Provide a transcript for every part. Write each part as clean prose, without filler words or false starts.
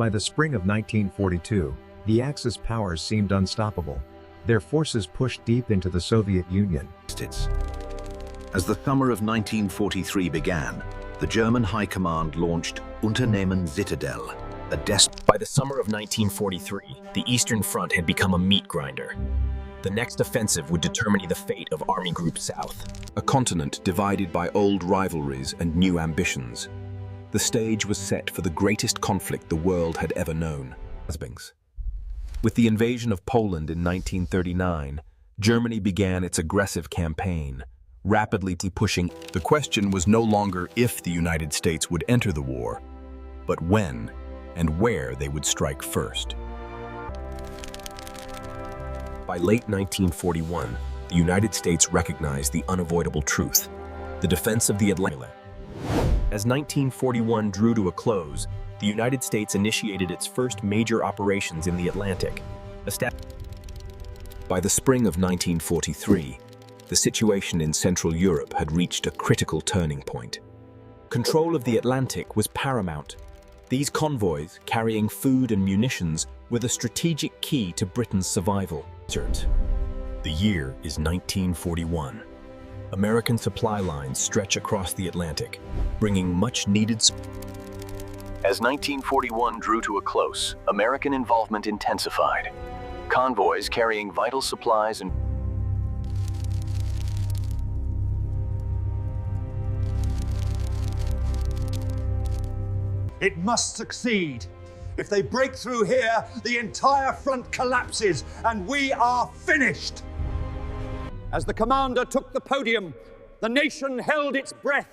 By the spring of 1942, the Axis powers seemed unstoppable. Their forces pushed deep into the Soviet Union. As the summer of 1943 began, the German High Command launched Unternehmen Zitadelle, a By the summer of 1943, the Eastern Front had become a meat grinder. The next offensive would determine the fate of Army Group South, a continent divided by old rivalries and new ambitions. The stage was set for the greatest conflict the world had ever known. With the invasion of Poland in 1939, Germany began its aggressive campaign, rapidly pushing. The question was no longer if the United States would enter the war, but when and where they would strike first. By late 1941, the United States recognized the unavoidable truth: the defense of the Atlantic. As 1941 drew to a close, the United States initiated its first major operations in the Atlantic. By the spring of 1943, the situation in Central Europe had reached a critical turning point. Control of the Atlantic was paramount. These convoys, carrying food and munitions, were the strategic key to Britain's survival. The year is 1941. American supply lines stretch across the Atlantic, bringing much-needed support. As 1941 drew to a close, American involvement intensified. Convoys carrying vital supplies and It must succeed. If they break through here, the entire front collapses and we are finished. As the commander took the podium, the nation held its breath,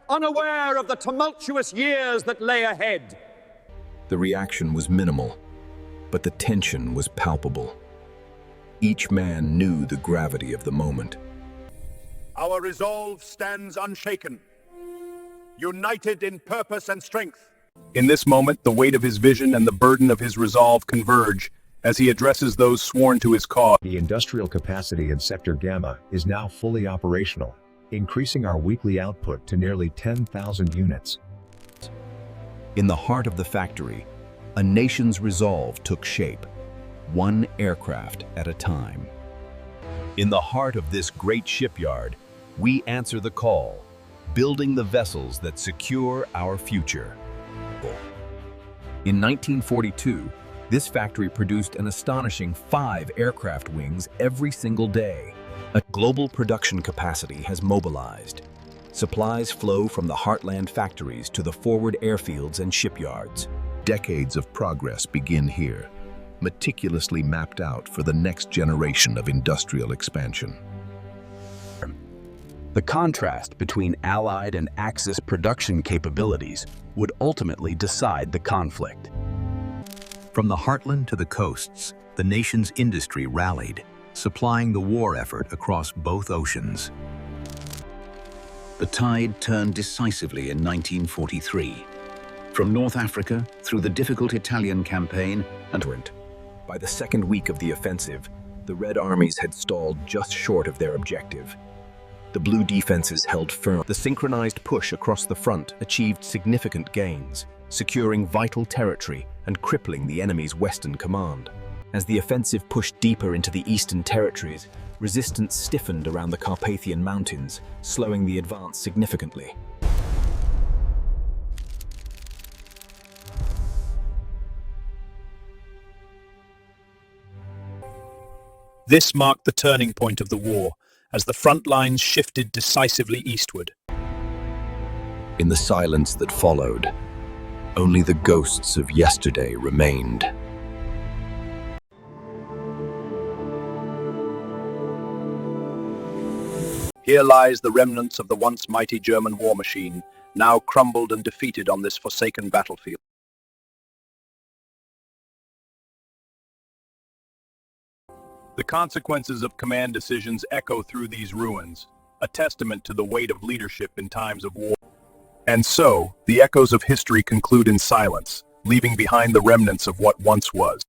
unaware of the tumultuous years that lay ahead. The reaction was minimal, but the tension was palpable. Each man knew the gravity of the moment. Our resolve stands unshaken, united in purpose and strength. In this moment, the weight of his vision and the burden of his resolve converge as he addresses those sworn to his cause. The industrial capacity in Sector Gamma is now fully operational, increasing our weekly output to nearly 10,000 units. In the heart of the factory, a nation's resolve took shape, one aircraft at a time. In the heart of this great shipyard, we answer the call, building the vessels that secure our future. In 1942, this factory produced an astonishing 5 aircraft wings every single day. A global production capacity has mobilized. Supplies flow from the heartland factories to the forward airfields and shipyards. Decades of progress begin here, meticulously mapped out for the next generation of industrial expansion. The contrast between Allied and Axis production capabilities would ultimately decide the conflict. From the heartland to the coasts, the nation's industry rallied, supplying the war effort across both oceans. The tide turned decisively in 1943. From North Africa, through the difficult Italian campaign, and by the second week of the offensive, the Red Armies had stalled just short of their objective. The Blue defenses held firm. The synchronized push across the front achieved significant gains, securing vital territory and crippling the enemy's western command. As the offensive pushed deeper into the eastern territories, resistance stiffened around the Carpathian Mountains, slowing the advance significantly. This marked the turning point of the war, as the front lines shifted decisively eastward. In the silence that followed, only the ghosts of yesterday remained. Here lies the remnants of the once mighty German war machine, now crumbled and defeated on this forsaken battlefield. The consequences of command decisions echo through these ruins, a testament to the weight of leadership in times of war. And so, the echoes of history conclude in silence, leaving behind the remnants of what once was.